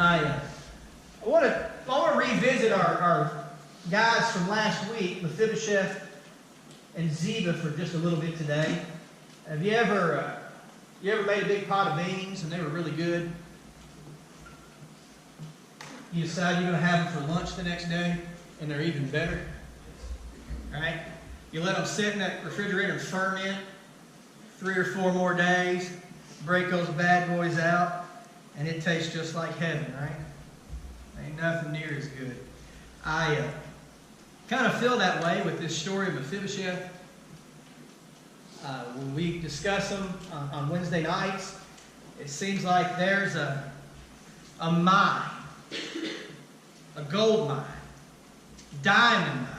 I want to revisit our guys from last week, Mephibosheth and Ziba, for just a little bit today. Have you ever made a big pot of beans and they were really good? You decide you're going to have them for lunch the next day and they're even better. Right? You let them sit in that refrigerator and ferment 3 or 4 more days, break those bad boys out, and it tastes just like heaven, right? Ain't nothing near as good. I kind of feel that way with this story of Mephibosheth. When we discuss them on Wednesday nights, it seems like there's a mine, a gold mine, diamond mine,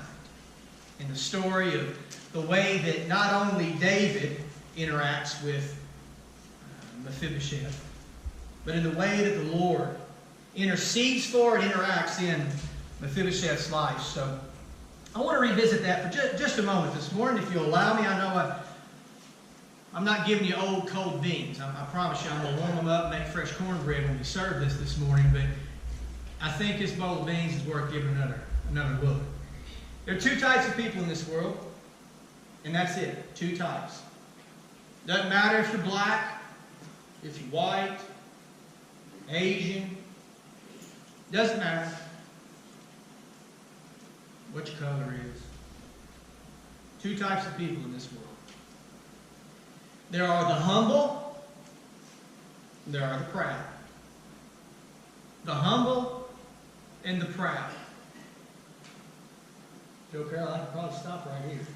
in the story of the way that not only David interacts with Mephibosheth, but in the way that the Lord intercedes for and interacts in Mephibosheth's life. So I want to revisit that for just a moment this morning, if you'll allow me. I know I'm not giving you old cold beans. I promise you I'm going to warm them up and make fresh cornbread when we serve this morning, but I think this bowl of beans is worth giving another look. There are 2 types of people in this world, and that's it. 2 types. Doesn't matter if you're black, if you're white, Asian. Doesn't matter what your color is. 2 types of people in this world. There are the humble, and there are the proud. The humble and the proud. Joe Carroll, I can probably stop right here.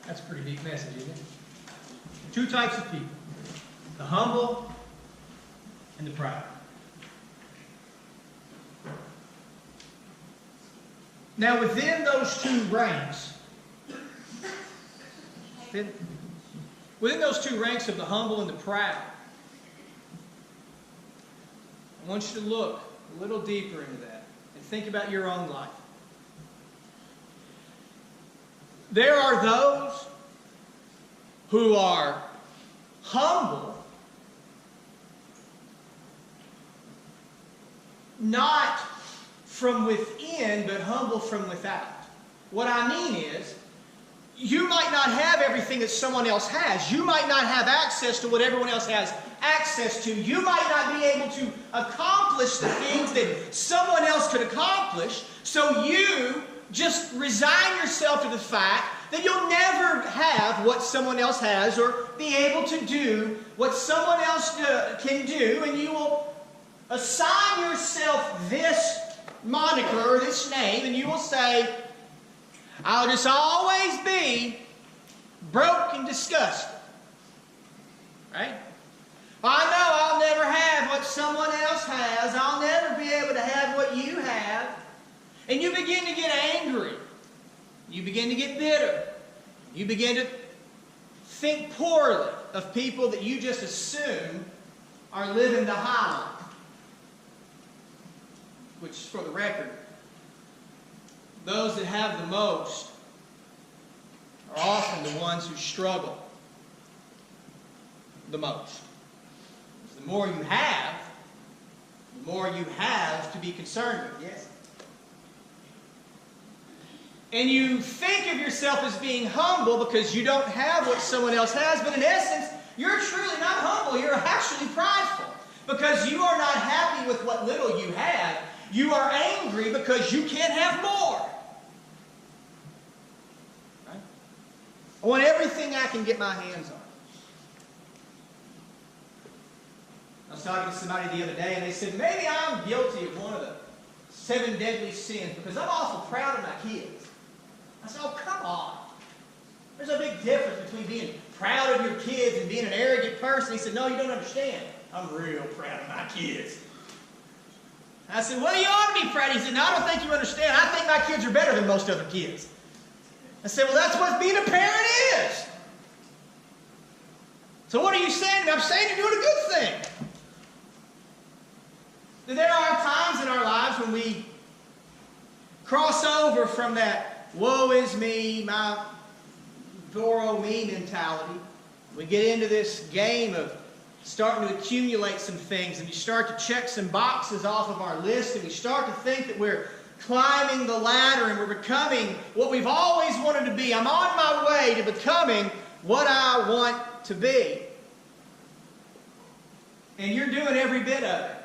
That's a pretty deep message, isn't it? 2 types of people. The humble and the proud. Now within those 2 ranks, within those 2 ranks of the humble and the proud, I want you to look a little deeper into that and think about your own life. There are those who are humble, not from within, but humble from without. What I mean is, you might not have everything that someone else has. You might not have access to what everyone else has access to. You might not be able to accomplish the things that someone else could accomplish. So you just resign yourself to the fact that you'll never have what someone else has or be able to do what someone else can do, and you will assign yourself this moniker or this name, and you will say, I'll just always be broke and disgusted. Right? I know I'll never have what someone else has. I'll never be able to have what you have. And you begin to get angry. You begin to get bitter. You begin to think poorly of people that you just assume are living the high life. Which, for the record, those that have the most are often the ones who struggle the most. The more you have to be concerned with. Yes? And you think of yourself as being humble because you don't have what someone else has, but in essence, you're truly not humble. You're actually prideful because you are not happy with what little you have. You are angry because you can't have more. Right? I want everything I can get my hands on. I was talking to somebody the other day and they said, maybe I'm guilty of one of the 7 deadly sins because I'm awful proud of my kids. I said, oh, come on. There's a big difference between being proud of your kids and being an arrogant person. He said, no, you don't understand. I'm real proud of my kids. I said, well, you ought to be proud. He said, no, I don't think you understand. I think my kids are better than most other kids. I said, well, that's what being a parent is. So what are you saying? I'm saying you're doing a good thing. There are times in our lives when we cross over from that woe is me, my poor old me mentality. We get into this game of starting to accumulate some things, and we start to check some boxes off of our list, and we start to think that we're climbing the ladder and we're becoming what we've always wanted to be. I'm on my way to becoming what I want to be. And you're doing every bit of it.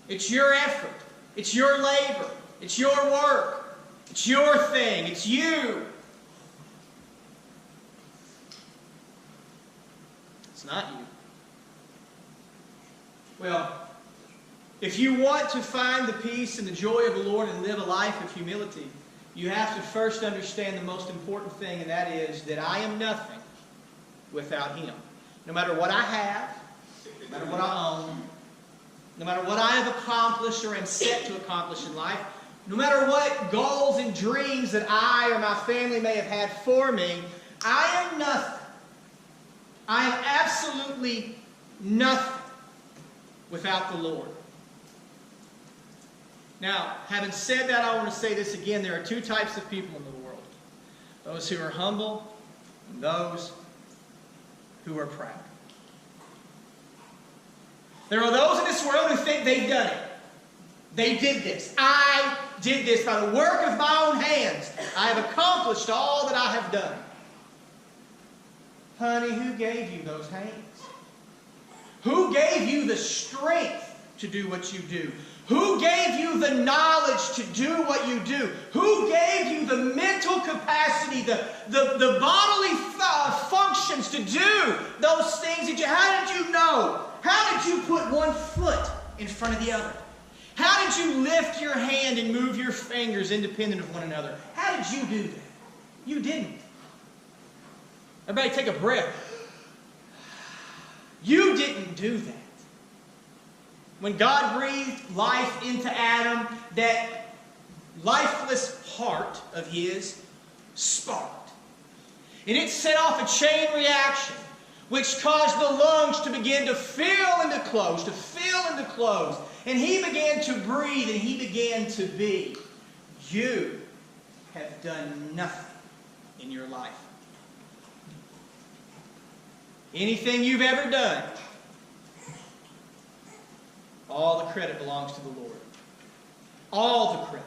It's your effort. It's your labor. It's your work. It's your thing. It's you. It's not you. Well, if you want to find the peace and the joy of the Lord and live a life of humility, you have to first understand the most important thing, and that is that I am nothing without Him. No matter what I have, no matter what I own, no matter what I have accomplished or am set to accomplish in life, no matter what goals and dreams that I or my family may have had for me, I am nothing. I am absolutely nothing without the Lord. Now, having said that, I want to say this again. There are two types of people in the world. Those who are humble and those who are proud. There are those in this world who think they've done it. They did this. I did this by the work of my own hands. I have accomplished all that I have done. Honey, who gave you those hands? Who gave you the strength to do what you do? Who gave you the knowledge to do what you do? Who gave you the mental capacity, the bodily functions to do those things that you... How did you know? How did you put one foot in front of the other? How did you lift your hand and move your fingers independent of one another? How did you do that? You didn't. Everybody take a breath. You didn't do that. When God breathed life into Adam, that lifeless heart of his sparked. And it set off a chain reaction which caused the lungs to begin to fill and to close, to fill and to close. And he began to breathe and he began to be. You have done nothing in your life. Anything you've ever done, all the credit belongs to the Lord. All the credit.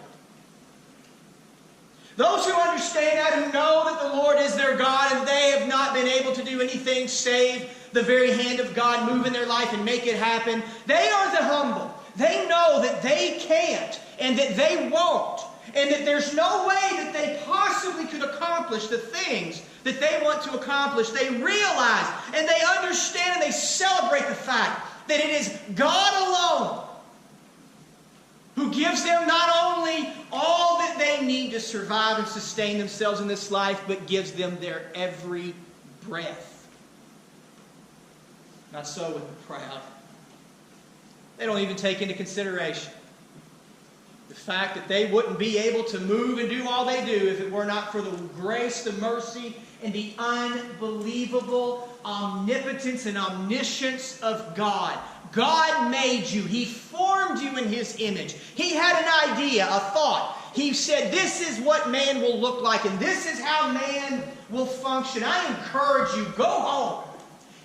Those who understand that, who know that the Lord is their God and they have not been able to do anything save the very hand of God move in their life and make it happen, they are the humble. They know that they can't and that they won't and that there's no way that they possibly could accomplish the things that they want to accomplish. They realize and they understand and they celebrate the fact that it is God alone who gives them not only all that they need to survive and sustain themselves in this life, but gives them their every breath. Not so with the proud. They don't even take into consideration the fact that they wouldn't be able to move and do all they do if it were not for the grace, the mercy, and the unbelievable omnipotence and omniscience of God. God made you. He formed you in His image. He had an idea, a thought. He said, this is what man will look like, and this is how man will function. I encourage you, go home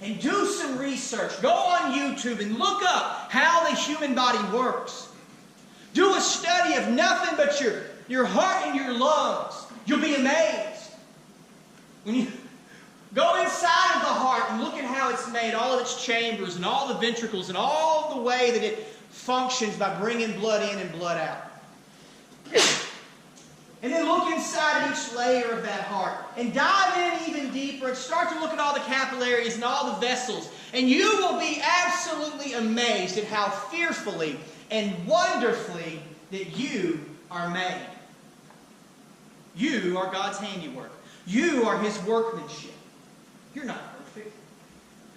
and do some research. Go on YouTube and look up how the human body works. Do a study of nothing but your heart and your lungs. You'll be amazed. When you go inside of the heart and look at how it's made, all of its chambers and all the ventricles and all the way that it functions by bringing blood in and blood out. And then look inside of each layer of that heart and dive in even deeper and start to look at all the capillaries and all the vessels. And you will be absolutely amazed at how fearfully and wonderfully that you are made. You are God's handiwork. You are His workmanship. You're not perfect.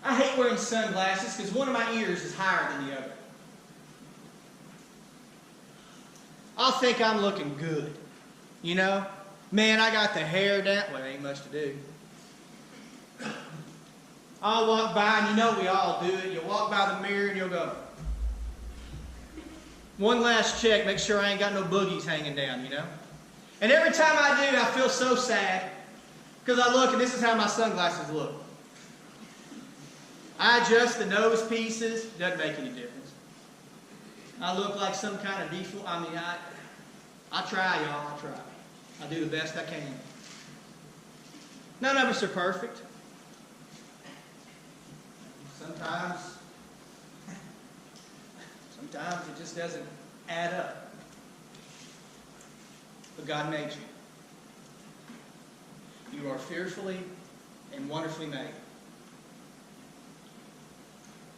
I hate wearing sunglasses because one of my ears is higher than the other. I'll think I'm looking good. You know? Man, I got the hair down. Well, ain't much to do. I'll walk by, and you know we all do it. You'll walk by the mirror and you'll go, one last check, make sure I ain't got no boogies hanging down, you know? And every time I do, I feel so sad because I look and this is how my sunglasses look. I adjust the nose pieces. Doesn't make any difference. I look like some kind of default. I mean, I try, y'all. I try. I do the best I can. None of us are perfect. Sometimes it just doesn't add up. But God made you. You are fearfully and wonderfully made.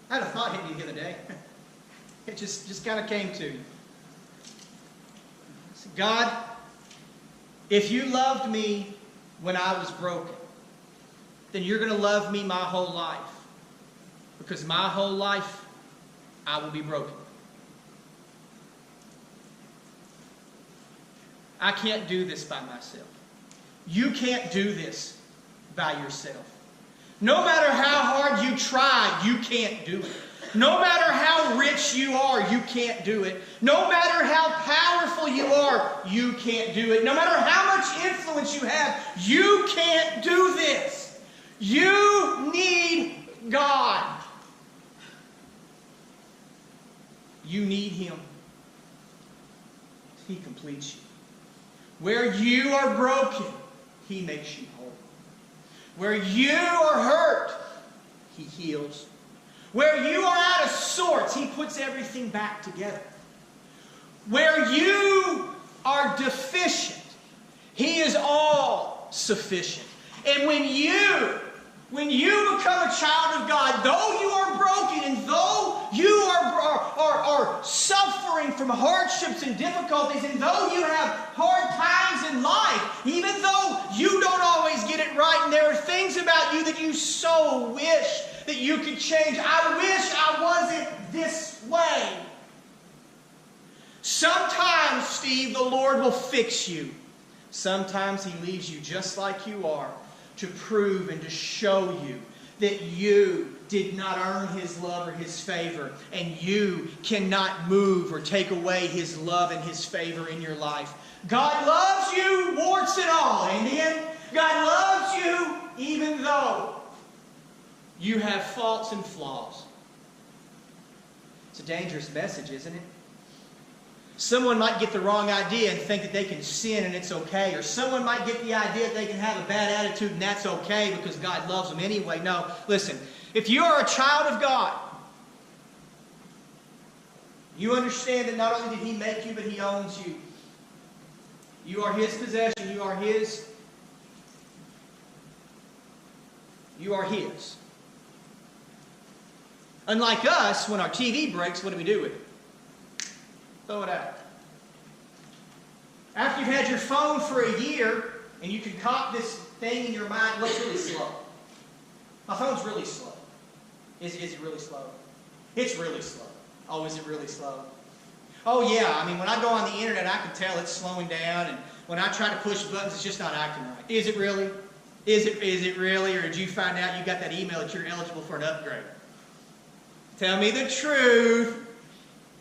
I had a thought hit me the other day. It just kind of came to me. God, if you loved me when I was broken, then you're going to love me my whole life. Because my whole life, I will be broken. I can't do this by myself. You can't do this by yourself. No matter how hard you try, you can't do it. No matter how rich you are, you can't do it. No matter how powerful you are, you can't do it. No matter how much influence you have, you can't do this. You need God. You need Him. He completes you. Where you are broken, He makes you whole. Where you are hurt, He heals. Where you are out of sorts, He puts everything back together. Where you are deficient, He is all sufficient. And when you become a child of God, though you are broken and though you are suffering from hardships and difficulties, and though you have hard times in life, even though you don't always get it right, and there are things about you that you so wish that you could change. I wish I wasn't this way. Sometimes, Steve, the Lord will fix you. Sometimes He leaves you just like you are to prove and to show you that you did not earn His love or His favor, and you cannot move or take away His love and His favor in your life. God loves you, warts and all. Amen? God loves you even though you have faults and flaws. It's a dangerous message, isn't it? Someone might get the wrong idea and think that they can sin and it's okay. Or someone might get the idea that they can have a bad attitude and that's okay because God loves them anyway. No, listen. If you are a child of God, you understand that not only did He make you, but He owns you. You are His possession. You are His. You are His. Unlike us, when our TV breaks, what do we do with it? Throw it out. After you've had your phone for a year and you can cop this thing in your mind, what's really slow? My phone's really slow. Is it really slow? It's really slow. Oh, is it really slow? Oh, yeah. I mean, when I go on the internet, I can tell it's slowing down. And when I try to push buttons, it's just not acting right. Is it really? Is it really? Or did you find out you got that email that you're eligible for an upgrade? Tell me the truth.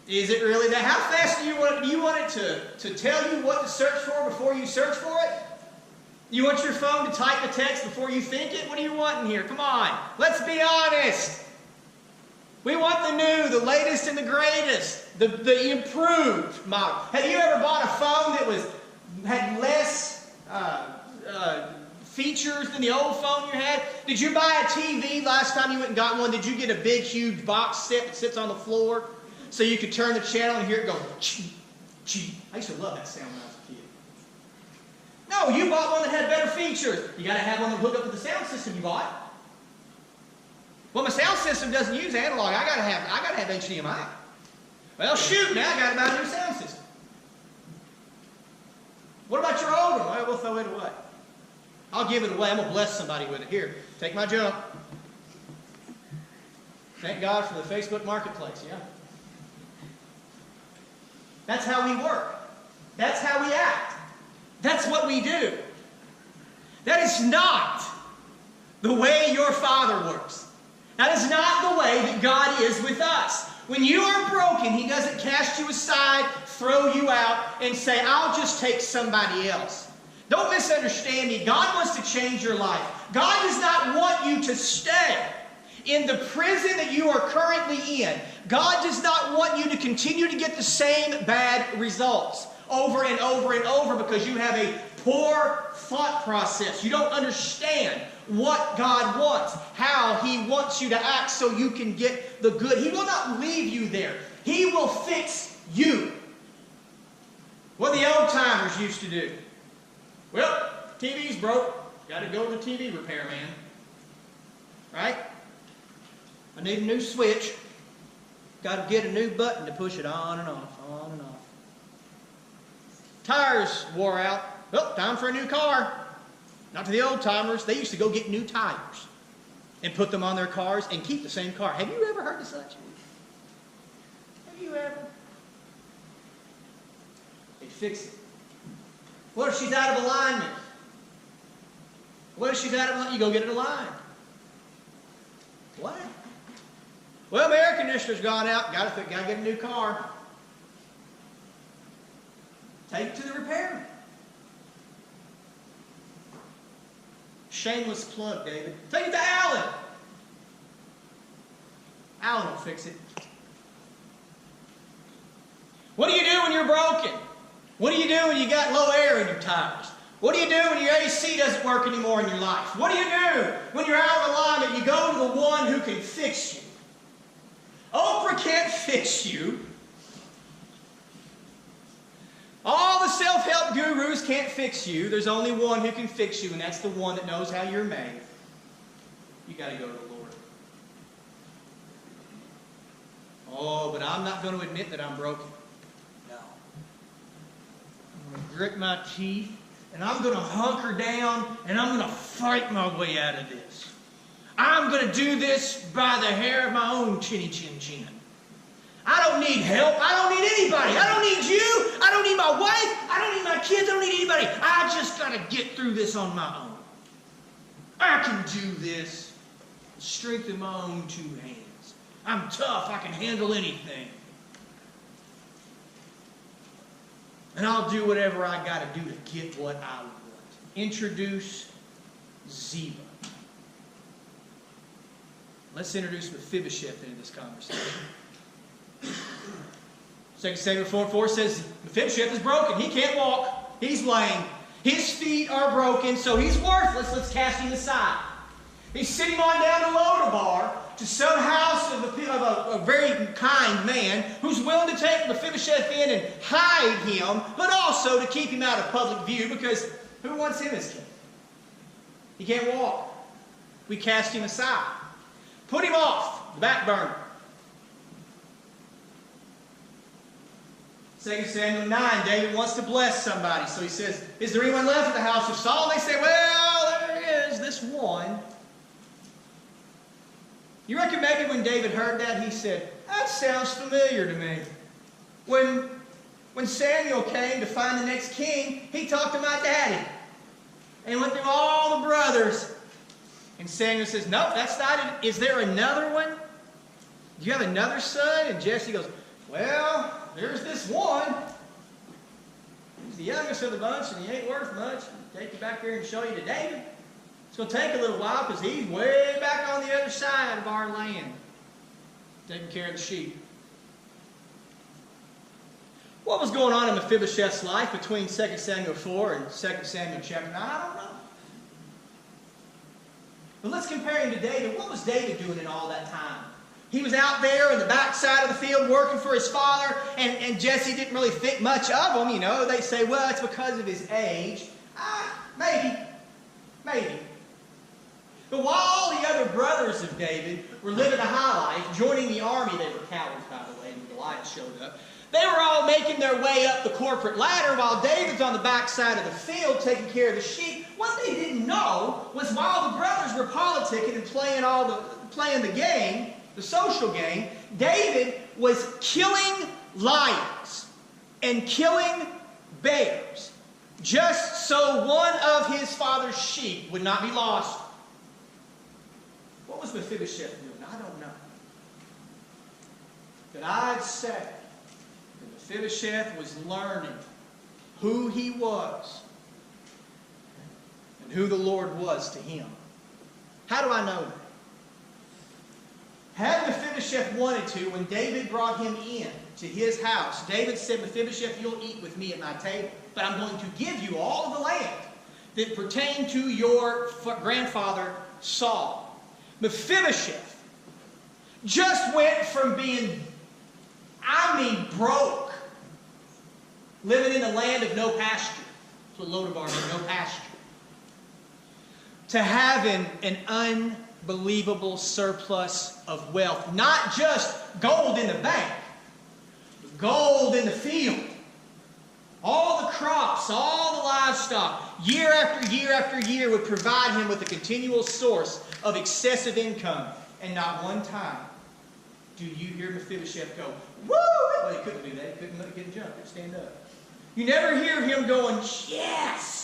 Is it really that? How fast do you want it to tell you what to search for before you search for it? You want your phone to type a text before you think it? What do you want in here? Come on. Let's be honest. We want the new, the latest and the greatest, the improved model. Have you ever bought a phone that had less features than the old phone you had? Did you buy a TV last time you went and got one? Did you get a big, huge box set that sits on the floor so you could turn the channel and hear it go, chee, chee? I used to love that sound when I was a kid. No, you bought one that had better features. You got to have one that hooked up to the sound system you bought. Well, my sound system doesn't use analog. I got to have HDMI. Well, shoot, now I got to buy a new sound system. What about your old one? Well, we'll throw it away. I'll give it away. I'm going to bless somebody with it. Here, take my junk. Thank God for the Facebook Marketplace, yeah. That's how we work. That's how we act. That's what we do. That is not the way your Father works. That is not the way that God is with us. When you are broken, He doesn't cast you aside, throw you out, and say, I'll just take somebody else. Don't misunderstand me. God wants to change your life. God does not want you to stay. In the prison that you are currently in, God does not want you to continue to get the same bad results over and over and over because you have a poor thought process. You don't understand what God wants, how He wants you to act so you can get the good. He will not leave you there. He will fix you. What the old timers used to do. Well, TV's broke. Got to go to the TV repairman. Right? I need a new switch. Got to get a new button to push it on and off, on and off. Tires wore out. Well, time for a new car. Not to the old timers. They used to go get new tires and put them on their cars and keep the same car. Have you ever heard of such? Have you ever? They fix it. What if she's out of alignment? What if she's out of alignment? You go get it aligned. What? Well, my air conditioner's gone out. Got to get a new car. Take it to the repairman. Shameless plug, David. Take it to Alan. Alan will fix it. What do you do when you're broken? What do you do when you got low air in your tires? What do you do when your AC doesn't work anymore in your life? What do you do when you're out of alignment? You go to the one who can fix you. Oprah can't fix you. All the self-help gurus can't fix you. There's only one who can fix you, and that's the one that knows how you're made. You got to go to the Lord. Oh, but I'm not going to admit that I'm broken. No. I'm going to grit my teeth, and I'm going to hunker down, and I'm going to fight my way out of this. I'm going to do this by the hair of my own chinny chin chin. I don't need help. I don't need anybody. I don't need you. I don't need my wife. I don't need my kids. I don't need anybody. I just got to get through this on my own. I can do this. Strength in my own two hands. I'm tough. I can handle anything. And I'll do whatever I got to do to get what I want. Introduce Ziba. Let's introduce Mephibosheth into this conversation. 2 Samuel 4:4 says Mephibosheth is broken. He can't walk. He's lame. His feet are broken, so he's worthless. Let's cast him aside. He's sitting on down to Lodabar, to some house of a very kind man who's willing to take Mephibosheth in and hide him, but also to keep him out of public view, because who wants him as king? He can't walk. We cast him aside. Put him off the back burner. 2 Samuel 9, David wants to bless somebody. So he says, is there anyone left at the house of Saul? And they say, well, there is this one. You reckon maybe when David heard that, he said, that sounds familiar to me. When Samuel came to find the next king, he talked to my daddy. And went through all the brothers. And Samuel says, no, that's not it. Is there another one? Do you have another son? And Jesse goes, well, there's this one. He's the youngest of the bunch, and he ain't worth much. I'll take you back here and show you to David. It's going to take a little while because he's way back on the other side of our land, taking care of the sheep. What was going on in Mephibosheth's life between 2 Samuel 4 and 2 Samuel chapter 9? I don't know. But let's compare him to David. What was David doing in all that time? He was out there in the backside of the field working for his father, and Jesse didn't really think much of him. You know, they say, well, it's because of his age. Maybe. But while all the other brothers of David were living a high life, joining the army, they were cowards, by the way, when Goliath showed up. They were all making their way up the corporate ladder while David's on the backside of the field taking care of the sheep. What they didn't know was while the brothers were politicking and playing the game, the social game, David was killing lions and killing bears just so one of his father's sheep would not be lost. What was Mephibosheth doing? I don't know. But I'd say that Mephibosheth was learning who he was and who the Lord was to him. How do I know that? Had Mephibosheth wanted to, when David brought him in to his house, David said, Mephibosheth, you'll eat with me at my table, but I'm going to give you all of the land that pertained to your grandfather Saul. Mephibosheth just went from being, broke, living in the land of no pasture. That's what Lodabar means, no pasture. To having an unbelievable surplus of wealth. Not just gold in the bank, but gold in the field. All the crops, all the livestock, year after year after year would provide him with a continual source of excessive income. And not one time do you hear Mephibosheth go, woo! Well, he couldn't do that. He couldn't jump. He couldn't stand up. You never hear him going, yes!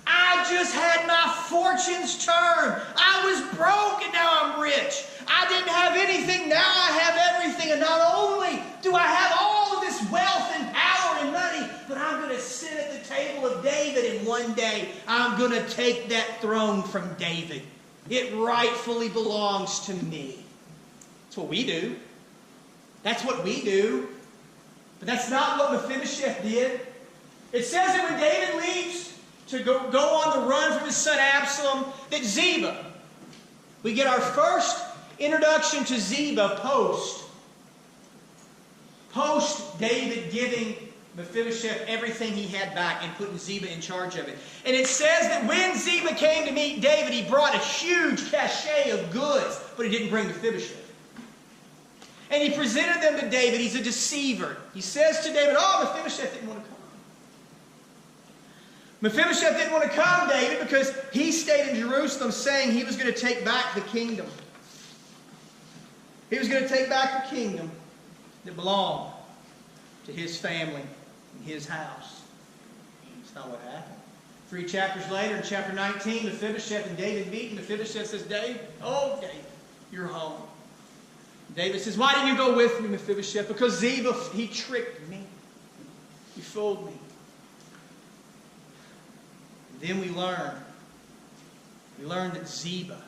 I just had my fortunes turned. I was broke and now I'm rich. I didn't have anything, now I have everything. And not only do I have all of this wealth and power and money, but I'm going to sit at the table of David, and one day I'm going to take that throne from David. It rightfully belongs to me. That's what we do. That's what we do. But that's not what Mephibosheth did. It says that when David leaves to go on the run from his son Absalom, that Ziba, we get our first introduction to Ziba post David giving Mephibosheth everything he had back and putting Ziba in charge of it. And it says that when Ziba came to meet David, he brought a huge cachet of goods, but he didn't bring Mephibosheth. And he presented them to David. He's a deceiver. He says to David, oh, Mephibosheth didn't want to come. Mephibosheth didn't want to come, David, because he stayed in Jerusalem saying he was going to take back the kingdom. He was going to take back the kingdom that belonged to his family and his house. That's not what happened. 3 chapters later, in chapter 19, Mephibosheth and David meet, and Mephibosheth says, David, you're home. David says, why didn't you go with me, Mephibosheth? Because Ziba, he tricked me. He fooled me. Then we learn that Ziba's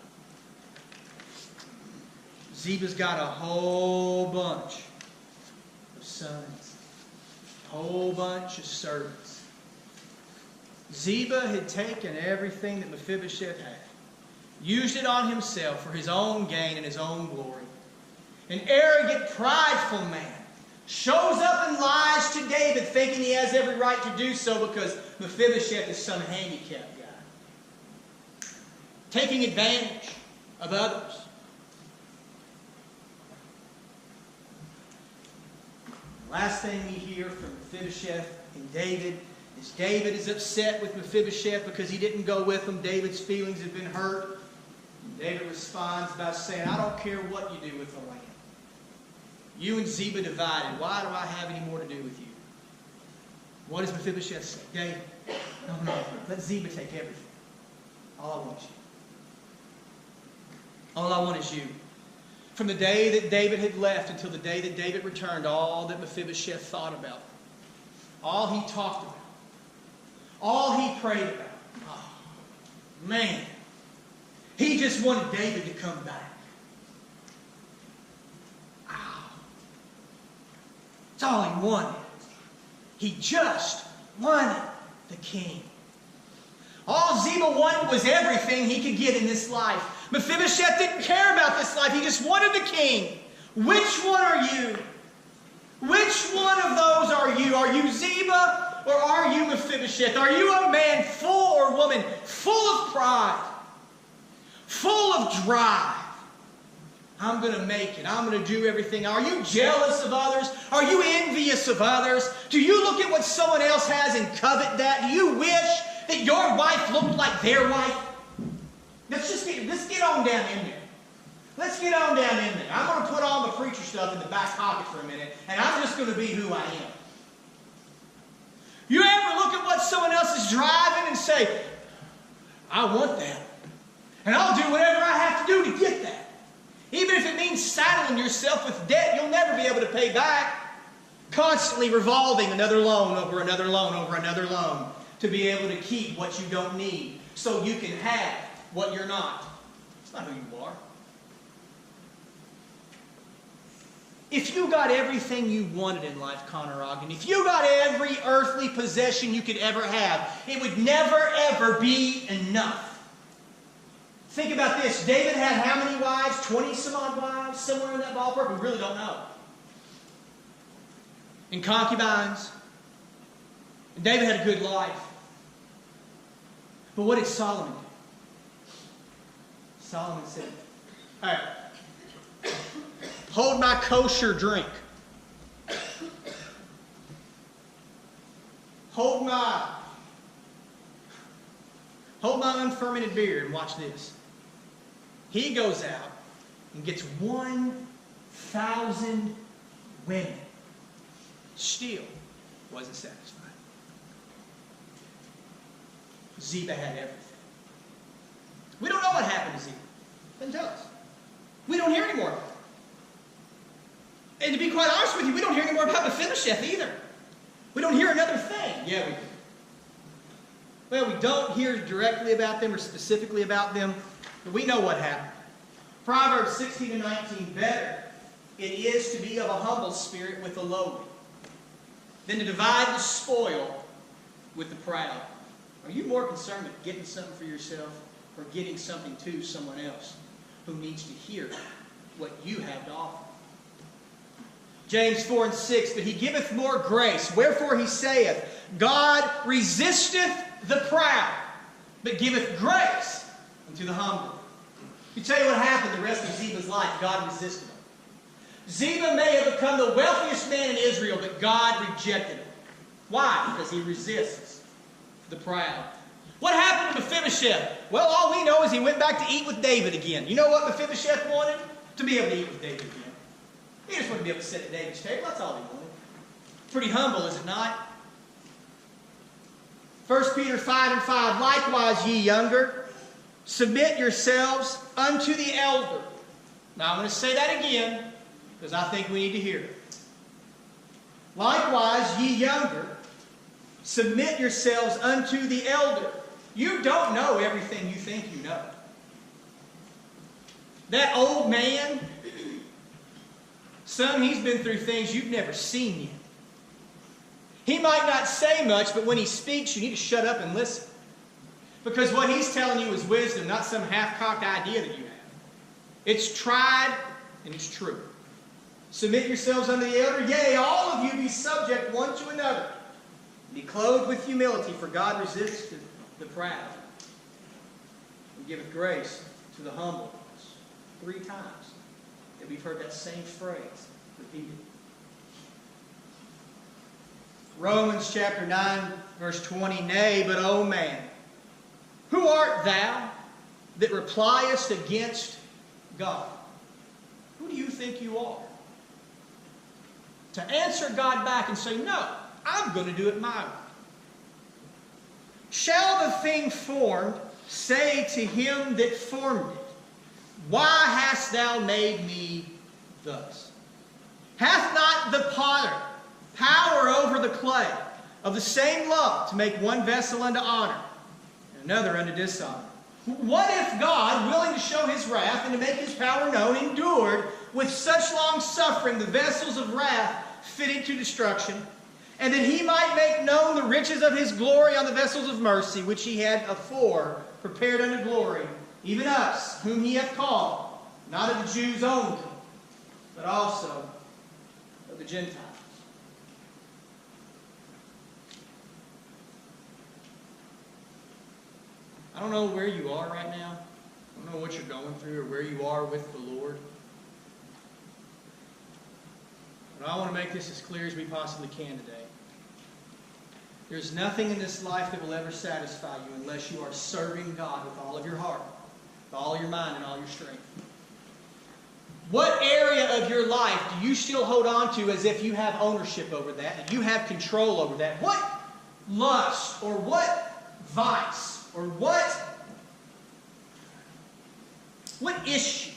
got a whole bunch of sons, a whole bunch of servants. Ziba had taken everything that Mephibosheth had, used it on himself for his own gain and his own glory. An arrogant, prideful man shows up and lies to David thinking he has every right to do so because Mephibosheth is some handicapped guy. Taking advantage of others. The last thing we hear from Mephibosheth and David is upset with Mephibosheth because he didn't go with him. David's feelings have been hurt. And David responds by saying, I don't care what you do with the land. You and Ziba divided. Why do I have any more to do with you? What does Mephibosheth say? David, no. Let Ziba take everything. All I want is you. All I want is you. From the day that David had left until the day that David returned, all that Mephibosheth thought about, all he talked about, all he prayed about, oh, man, he just wanted David to come back. That's all he wanted. He just wanted the king. All Ziba wanted was everything he could get in this life. Mephibosheth didn't care about this life. He just wanted the king. Which one are you? Which one of those are you? Are you Ziba or are you Mephibosheth? Are you a man full or woman full of pride, full of drive? I'm going to make it. I'm going to do everything. Are you jealous of others? Are you envious of others? Do you look at what someone else has and covet that? Do you wish that your wife looked like their wife? Let's get on down in there. Let's get on down in there. I'm going to put all the preacher stuff in the back pocket for a minute, and I'm just going to be who I am. You ever look at what someone else is driving and say, I want that, and I'll do whatever I have to do to get that. Even if it means saddling yourself with debt you'll never be able to pay back. Constantly revolving another loan over another loan over another loan to be able to keep what you don't need so you can have what you're not. It's not who you are. If you got everything you wanted in life, Connor Ogden, if you got every earthly possession you could ever have, it would never, ever be enough. Think about this. David had how many wives? 20-some-odd wives? Somewhere in that ballpark? We really don't know. And concubines. And David had a good life. But what did Solomon do? Solomon said, all right, hold my kosher drink. Hold my unfermented beer, and watch this. He goes out and gets 1,000 women. Still wasn't satisfied. Ziba had everything. We don't know what happened to Ziba. Doesn't tell us. We don't hear any more about it. And to be quite honest with you, we don't hear any more about Mephibosheth either. We don't hear another thing. Yeah, we do. Well, we don't hear directly about them or specifically about them, but we know what happened. Proverbs 16-19, better it is to be of a humble spirit with the lowly than to divide the spoil with the proud. Are you more concerned with getting something for yourself or getting something to someone else who needs to hear what you have to offer? James 4:6, but he giveth more grace. Wherefore he saith, God resisteth the proud, but giveth grace unto the humble. Let me tell you what happened the rest of Ziba's life. God resisted him. Ziba may have become the wealthiest man in Israel, but God rejected him. Why? Because he resists the proud. What happened to Mephibosheth? Well, all we know is he went back to eat with David again. You know what Mephibosheth wanted? To be able to eat with David again. He just wanted to be able to sit at David's table. That's all he wanted. Pretty humble, is it not? 1 Peter 5:5, likewise, ye younger, submit yourselves unto the elder. Now, I'm going to say that again, because I think we need to hear it. Likewise, ye younger, submit yourselves unto the elder. You don't know everything you think you know. That old man, son, he's been through things you've never seen yet. He might not say much, but when he speaks, you need to shut up and listen. Because what he's telling you is wisdom, not some half-cocked idea that you have. It's tried and it's true. Submit yourselves unto the elder. Yea, all of you be subject one to another. Be clothed with humility, for God resists the proud and giveth grace to the humble. 3 times that we've heard that same phrase repeated. Romans chapter 9, verse 20, nay, but O man, who art thou that repliest against God? Who do you think you are? To answer God back and say, no, I'm going to do it my way. Shall the thing formed say to him that formed it, why hast thou made me thus? Hath not the potter power over the clay of the same lump to make one vessel unto honor and another unto dishonor? What if God, willing to show his wrath and to make his power known, endured with such long suffering the vessels of wrath fitted to destruction, and that he might make known the riches of his glory on the vessels of mercy, which he had afore prepared unto glory, even us, whom he hath called, not of the Jews only, but also of the Gentiles. I don't know where you are right now. I don't know what you're going through or where you are with the Lord. But I want to make this as clear as we possibly can today. There's nothing in this life that will ever satisfy you unless you are serving God with all of your heart, with all your mind, and all your strength. What area of your life do you still hold on to as if you have ownership over that, and you have control over that? What lust or what vice or what issue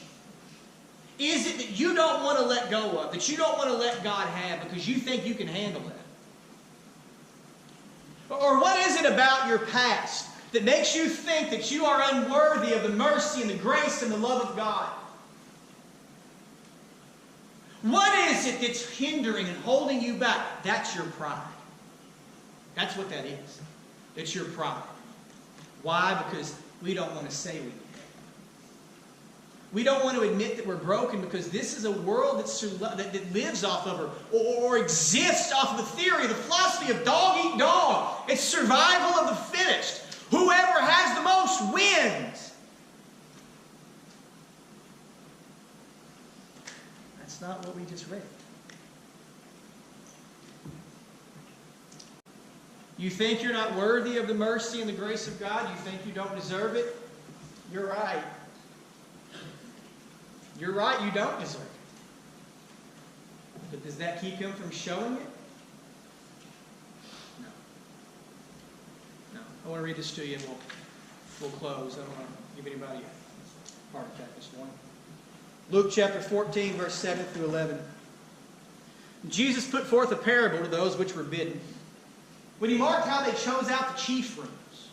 is it that you don't want to let go of, that you don't want to let God have because you think you can handle it? Or what is it about your past that makes you think that you are unworthy of the mercy and the grace and the love of God? What is it that's hindering and holding you back? That's your pride. That's what that is. It's your pride. Why? Because we don't want to say we do. We don't want to admit that we're broken because this is a world that lives off of or exists off of the theory, the philosophy of dog eat dog. It's survival of the fittest. Whoever has the most wins. That's not what we just read. You think you're not worthy of the mercy and the grace of God? You think you don't deserve it? You're right. You're right, you don't deserve it. But does that keep Him from showing it? No. No. I want to read this to you and we'll close. I don't want to give anybody a heart attack this morning. Luke chapter 14, verse 7 through 11. Jesus put forth a parable to those which were bidden, when He marked how they chose out the chief rooms,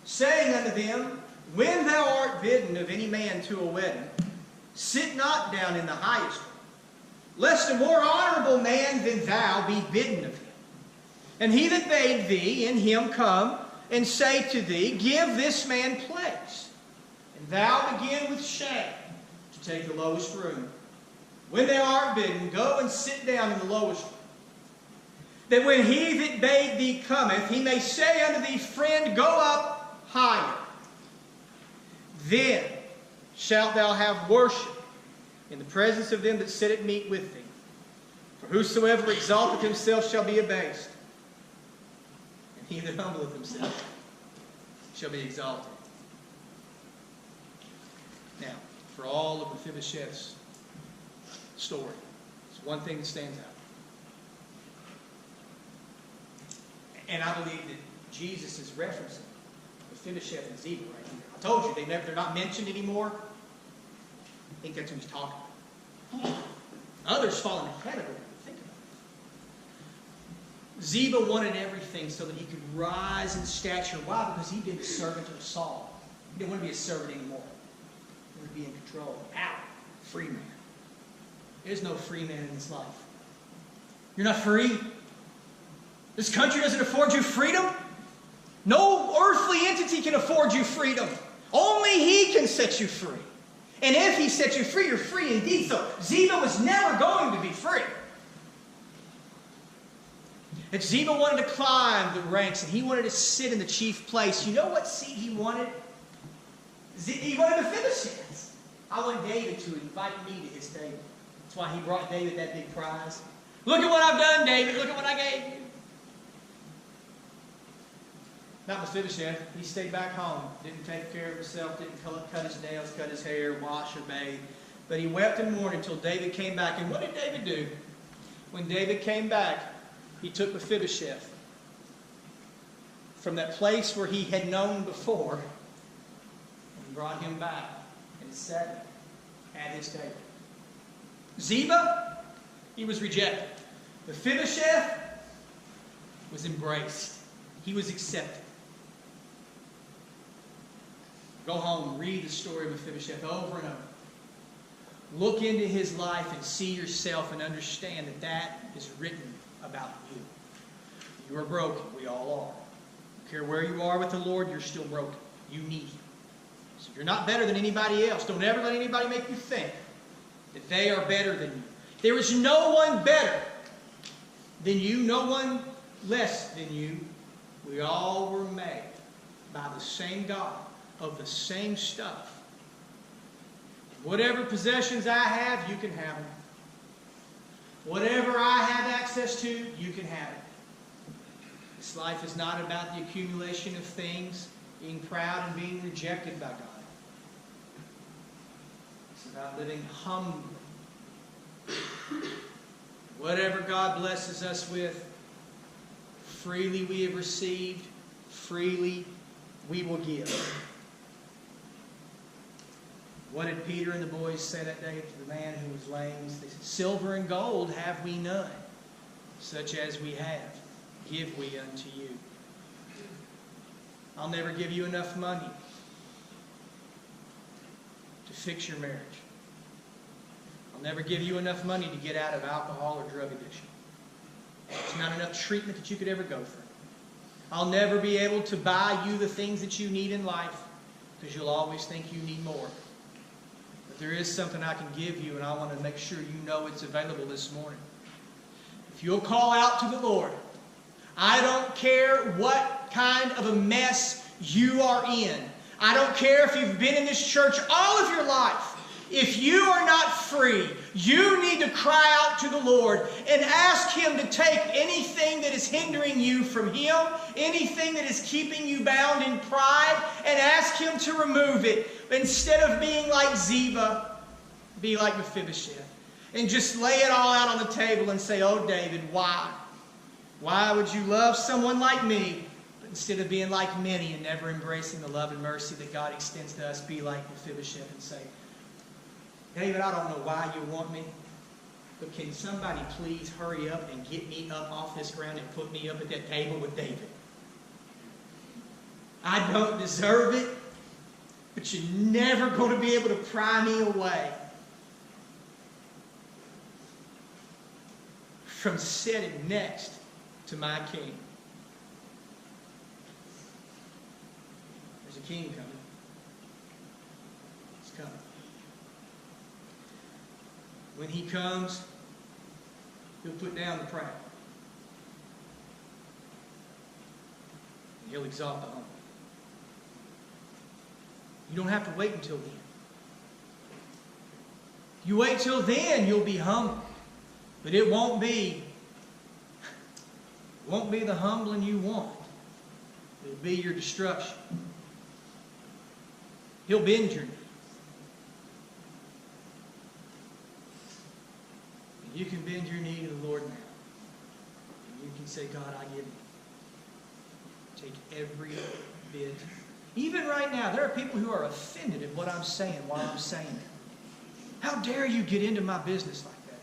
saying unto them, when thou art bidden of any man to a wedding, sit not down in the highest room, lest a more honorable man than thou be bidden of him. And he that bade thee in him come and say to thee, give this man place. And thou begin with shame to take the lowest room. When thou art bidden, go and sit down in the lowest room, that when he that bade thee cometh, he may say unto thee, friend, go up higher. Then shalt thou have worship in the presence of them that sit at meat with thee. For whosoever exalteth himself shall be abased, and he that humbleth himself shall be exalted. Now, for all of Mephibosheth's story, there's one thing that stands out. And I believe that Jesus is referencing Mephibosheth and Ziba right here. I told you, they're not mentioned anymore. I think that's who He's talking about. Others fallen ahead of it. Think about it. Ziba wanted everything so that he could rise in stature. Why? Because he'd been a servant of Saul. He didn't want to be a servant anymore. He wanted to be in control. Out. Free man. There's no free man in this life. You're not free. This country doesn't afford you freedom. No earthly entity can afford you freedom. Only He can set you free. And if He sets you free, you're free indeed. So Ziba was never going to be free. And Ziba wanted to climb the ranks, and he wanted to sit in the chief place. You know what seat he wanted? He wanted Mephibosheth. I want David to invite me to his table. That's why he brought David that big prize. Look at what I've done, David. Look at what I gave you. Not Mephibosheth. He stayed back home. Didn't take care of himself. Didn't cut his nails, cut his hair, wash or bathe. But he wept and mourned until David came back. And what did David do? When David came back, he took Mephibosheth from that place where he had known before and brought him back and sat at his table. Ziba, he was rejected. Mephibosheth was embraced. He was accepted. Go home, read the story of Mephibosheth over and over. Look into his life and see yourself and understand that that is written about you. You are broken. We all are. I don't care where you are with the Lord, you're still broken. You need Him. So you're not better than anybody else. Don't ever let anybody make you think that they are better than you. There is no one better than you, no one less than you. We all were made by the same God, of the same stuff. Whatever possessions I have, you can have them. Whatever I have access to, you can have it. This life is not about the accumulation of things, being proud and being rejected by God. It's about living humbly. Whatever God blesses us with, freely we have received, freely we will give. What did Peter and the boys say that day to the man who was lame? They said, silver and gold have we none, such as we have, give we unto you. I'll never give you enough money to fix your marriage. I'll never give you enough money to get out of alcohol or drug addiction. It's not enough treatment that you could ever go through. I'll never be able to buy you the things that you need in life because you'll always think you need more. But there is something I can give you, and I want to make sure you know it's available this morning. If you'll call out to the Lord, I don't care what kind of a mess you are in. I don't care if you've been in this church all of your life. If you are not free, you need to cry out to the Lord and ask Him to take anything that is hindering you from Him, anything that is keeping you bound in pride, and ask Him to remove it. Instead of being like Ziba, be like Mephibosheth. And just lay it all out on the table and say, oh David, why? Why would you love someone like me? But instead of being like many and never embracing the love and mercy that God extends to us, be like Mephibosheth and say, David, I don't know why you want me, but can somebody please hurry up and get me up off this ground and put me up at that table with David? I don't deserve it, but you're never going to be able to pry me away from sitting next to my king. There's a king coming. He's coming. When He comes, He'll put down the proud. And He'll exalt the humble. You don't have to wait until then. If you wait till then, you'll be humble. But it won't be the humbling you want. It'll be your destruction. He'll bend your knee. You can bend your knee to the Lord now. And you can say, God, I give you. Take every bit. Even right now, there are people who are offended at what I'm saying while I'm saying it. How dare you get into my business like that?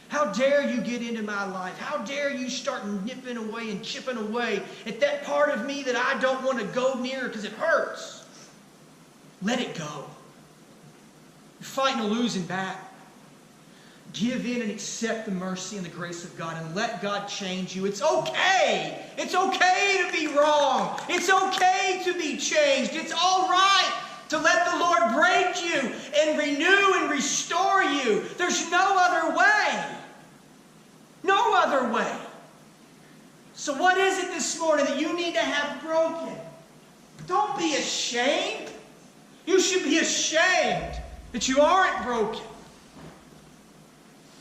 How dare you get into my life? How dare you start nipping away and chipping away at that part of me that I don't want to go near because it hurts? Let it go. You're fighting a losing battle. Give in and accept the mercy and the grace of God and let God change you. It's okay. It's okay to be wrong. It's okay to be changed. It's all right to let the Lord break you and renew and restore you. There's no other way. No other way. So what is it this morning that you need to have broken? Don't be ashamed. You should be ashamed that you aren't broken.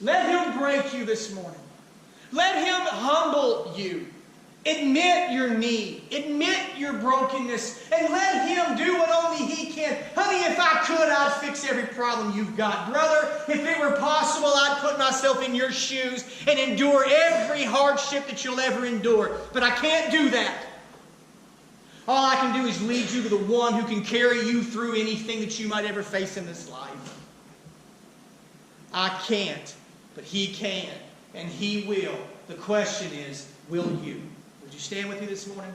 Let Him break you this morning. Let Him humble you. Admit your need. Admit your brokenness. And let Him do what only He can. Honey, if I could, I'd fix every problem you've got. Brother, if it were possible, I'd put myself in your shoes and endure every hardship that you'll ever endure. But I can't do that. All I can do is lead you to the one who can carry you through anything that you might ever face in this life. I can't. But He can, and He will. The question is, will you? Would you stand with me this morning?